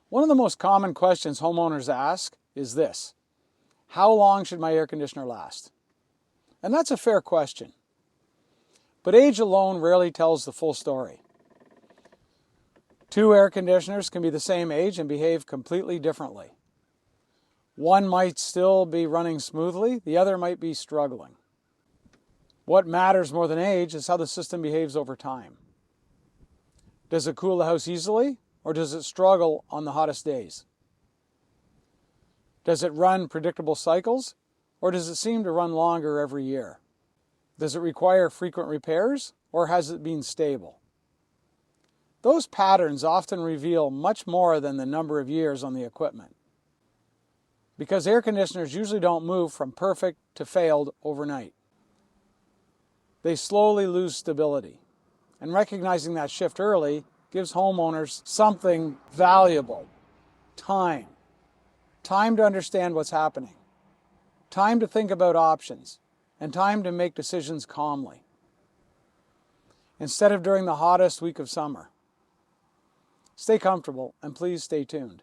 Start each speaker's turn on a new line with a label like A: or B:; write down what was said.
A: One of the most common questions homeowners ask is this: how long should my air conditioner last? And that's a fair question. But age alone rarely tells the full story. Two air conditioners can be the same age and behave completely differently. One might still be running smoothly, the other might be struggling. What matters more than age is how the system behaves over time. Does it cool the house easily, or does it struggle on the hottest days? Does it run predictable cycles, or does it seem to run longer every year? Does it require frequent repairs, or has it been stable? Those patterns often reveal much more than the number of years on the equipment. Because air conditioners usually don't move from perfect to failed overnight. They slowly lose stability. And recognizing that shift early gives homeowners something valuable: time. Time to understand what's happening. Time to think about options. And time to make decisions calmly, instead of during the hottest week of summer. Stay comfortable and please stay tuned.